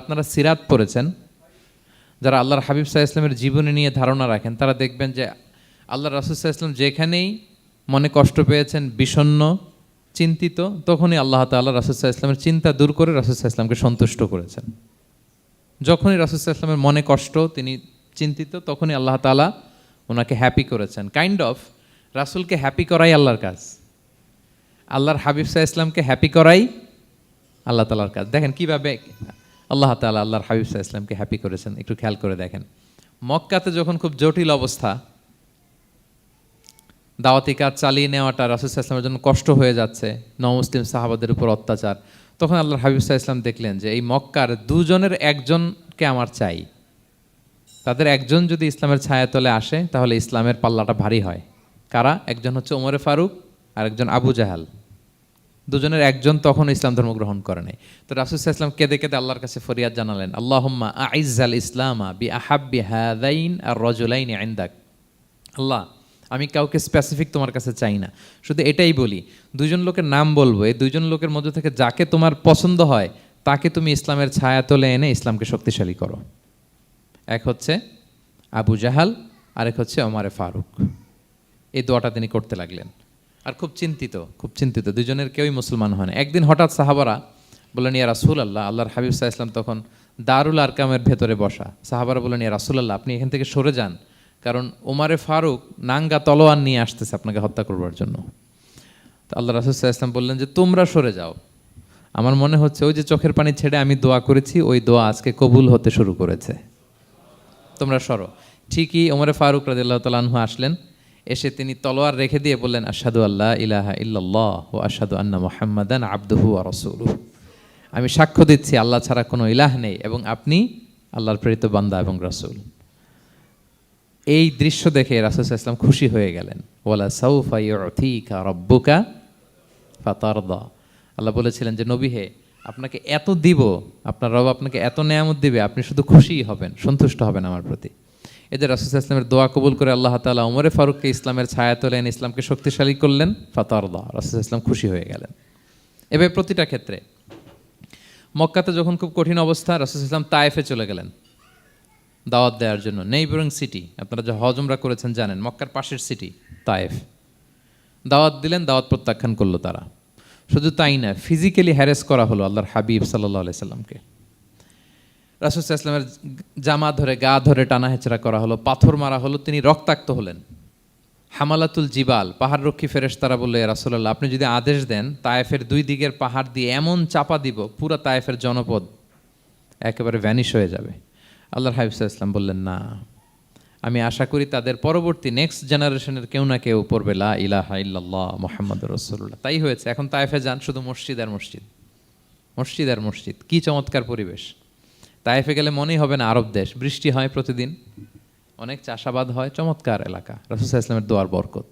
আপনারা সিরাত পড়েছেন, যারা আল্লাহর হাবিব সাল্লাল্লাহু আলাইহি ইসলামের জীবনী নিয়ে ধারণা রাখেন তারা দেখবেন যে আল্লাহ রাসূল সাল্লাল্লাহু আলাইহি ইসলাম যেখানেই মনে কষ্ট পেয়েছেন, বিষণ্ণ, চিন্তিত, তখনই আল্লাহ তাআলা রাসূল সাল্লাল্লাহু আলাইহি ইসলামের চিন্তা দূর করে রাসূল সাল্লাল্লাহু আলাইহি ইসলামকে সন্তুষ্ট করেছেন। যখনই রাসূল সাল্লাল্লাহু আলাইহি ইসলামের মনে কষ্ট, তিনি চিন্তিত, তখনই আল্লাহ তাআলা ওনাকে হ্যাপি করেছেন। কাইন্ড অফ রাসূলকে হ্যাপি করাই আল্লাহর কাজ, আল্লাহর হাবিব সাল্লাল্লাহু আলাইহি ইসলামকে হ্যাপি করাই আল্লাহ তাআলার কাজ। দেখেন কিভাবে আল্লাহ তাআলা আল্লাহর হাবিব সাল্লাল্লাহু আলাইহি ইসলামকে হ্যাপি করেছেন, একটু খেয়াল করে দেখেন। মক্কাতে যখন খুব জটিল অবস্থা, দাওয়াতি কাজ চালিয়ে নেওয়াটা রাসূল সাল্লাল্লাহু আলাইহি ইসলামের জন্য কষ্ট হয়ে যাচ্ছে, নমুসলিম সাহাবাদের উপর অত্যাচার, তখন আল্লাহর হাবিব সাল্লাল্লাহু আলাইহি ইসলাম দেখলেন যে এই মক্কার দুজনের একজনকে আমার চাই। তাদের একজন যদি ইসলামের ছায়াতলে আসে তাহলে ইসলামের পাল্লাটা ভারী হয়। কারা? একজন হচ্ছে ওমরে ফারুক আর একজন আবু জাহাল। দুজনের একজন তখন ইসলাম ধর্ম গ্রহণ করে নাই। তো রাসূল সাল্লাল্লাহু আলাইহি ইসলাম কেঁদে কেঁদে আল্লাহর কাছে ফরিয়াদ জানালেন, আল্লাহুম্মা আইজ্জাল ইসলামা বি আহাব্বি হাযাইন আর রাজুলাইনি ইনদাক। আল্লাহ, আমি কাউকে স্পেসিফিক তোমার কাছে চাই না, শুধু এটাই বলি, দুজন লোকের নাম বলবো, এই দুজন লোকের মধ্যে থেকে যাকে তোমার পছন্দ হয় তাকে তুমি ইসলামের ছায়াতলে এনে ইসলামকে শক্তিশালী করো। এক হচ্ছে আবু জাহাল, আরেক হচ্ছে ওমরে ফারুক। এই দোয়াটা তিনি করতে লাগলেন আর খুব চিন্তিত, দুজনের কেউই মুসলমান হয় না। একদিন হঠাৎ সাহাবারা বললেন, ইয়া রাসূলুল্লাহ, আল্লাহর হাবিব সাল্লাল্লাহু আলাইহি ইসলাম তখন দারুল আরকামের ভেতরে বসা। সাহাবারা বললেন, ইয়া রাসূলুল্লাহ, আপনি এখান থেকে সরে যান, কারণ ওমরে ফারুক নাঙ্গা তলোয়ার নিয়ে আসতেছে আপনাকে হত্যা করবার জন্য। তো আল্লাহ রাসূল সাল্লাল্লাহু আলাইহি ইসলাম বললেন যে তোমরা সরে যাও, আমার মনে হচ্ছে ওই যে চোখের পানি ছেড়ে আমি দোয়া করেছি, ওই দোয়া আজকে কবুল হতে শুরু করেছে, তোমরা সরো। ঠিকই ওমরে ফারুক রাদিয়াল্লাহু তাআলা আনহু আসলেন, এসে তিনি তলোয়ার রেখে দিয়ে বললেন, আশহাদু আল্লা ইলাহা ইল্লাল্লাহ ওয়া আশহাদু আন্না মুহাম্মাদান আবদুহু ওয়া রাসূলুহু। আমি সাক্ষ্য দিচ্ছি আল্লাহ ছাড়া কোনো ইলাহ নেই এবং আপনি আল্লাহর প্রেরিত বান্দা এবং রাসূল। এই দৃশ্য দেখে রাসূল সাল্লাল্লাহু আলাইহি ওয়াসাল্লাম খুশি হয়ে গেলেন। ওয়ালা সাউফা ইউতিকা রাব্বুকা ফাতারদা। আল্লাহ বলেছিলেন যে নবী হে, আপনাকে এত দিব, আপনার রব আপনাকে এত নেয়ামত দিবে, আপনি শুধু খুশিই হবেন, সন্তুষ্ট হবেন আমার প্রতি। এদের রাসূল সাল্লাল্লাহু আলাইহি ওয়াসাল্লামের দোয়া কবুল করে আল্লাহ তাআলা ওমরে ফারুককে ইসলামের ছায়াতলে এনে ইসলামকে শক্তিশালী করলেন। ফাতারদা, রাসূল সাল্লাল্লাহু আলাইহি ওয়াসাল্লাম খুশি হয়ে গেলেন। এভাবে প্রতিটা ক্ষেত্রে। মক্কাতে যখন খুব কঠিন অবস্থা, রাসূল সাল্লাল্লাহু আলাইহি ওয়াসাল্লাম তায়েফে চলে গেলেন দাওয়াত দেওয়ার জন্য। নেইবারিং সিটি, আপনারা যে হজ উমরা করেছেন জানেন, মক্কার পাশের সিটি তায়েফ। দাওয়াত দিলেন, দাওয়াত প্রত্যাখ্যান করলো তারা। শুধু তাই না, ফিজিক্যালি হ্যারেস করা হলো আল্লাহর হাবিব সাল্লাল্লাহু আলাইহি সাল্লামকে। রাসূল সাল্লাল্লাহু আলাইহি ওয়াসাল্লামের জামা ধরে, গা ধরে টানা হেঁচড়া করা হলো, পাথর মারা হলো, তিনি রক্তাক্ত হলেন। হামালাতুল জিবাল, পাহাড়রক্ষী ফেরেশতারা বলল, ইয়া রাসূলুল্লাহ, আপনি যদি আদেশ দেন তায়েফের দুই দিকের পাহাড় দিয়ে এমন চাপা দিব, পুরো তায়েফের জনপদ একেবারে ভ্যানিশ হয়ে যাবে। আল্লাহর হাবিব সাল্লাল্লাহু আলাইহি ওয়াসাল্লাম বললেন, না, আমি আশা করি তাদের পরবর্তী নেক্সট জেনারেশনের কেউ না কেউ পড়বে লা ইলাহা ইল্লাল্লাহ মুহাম্মাদুর রাসূলুল্লাহ। তাই হয়েছে। এখন তায়েফে যান, শুধু মসজিদ আর মসজিদ, মসজিদ আর মসজিদ। কি চমৎকার পরিবেশ! তায়েফে গেলে মনেই হবে না আরব দেশ। বৃষ্টি হয় প্রতিদিন, অনেক চাষাবাদ হয়, চমৎকার এলাকা। রাসূল সাল্লাল্লাহু আলাইহি ওয়াসাল্লামের দোয়ার বরকত।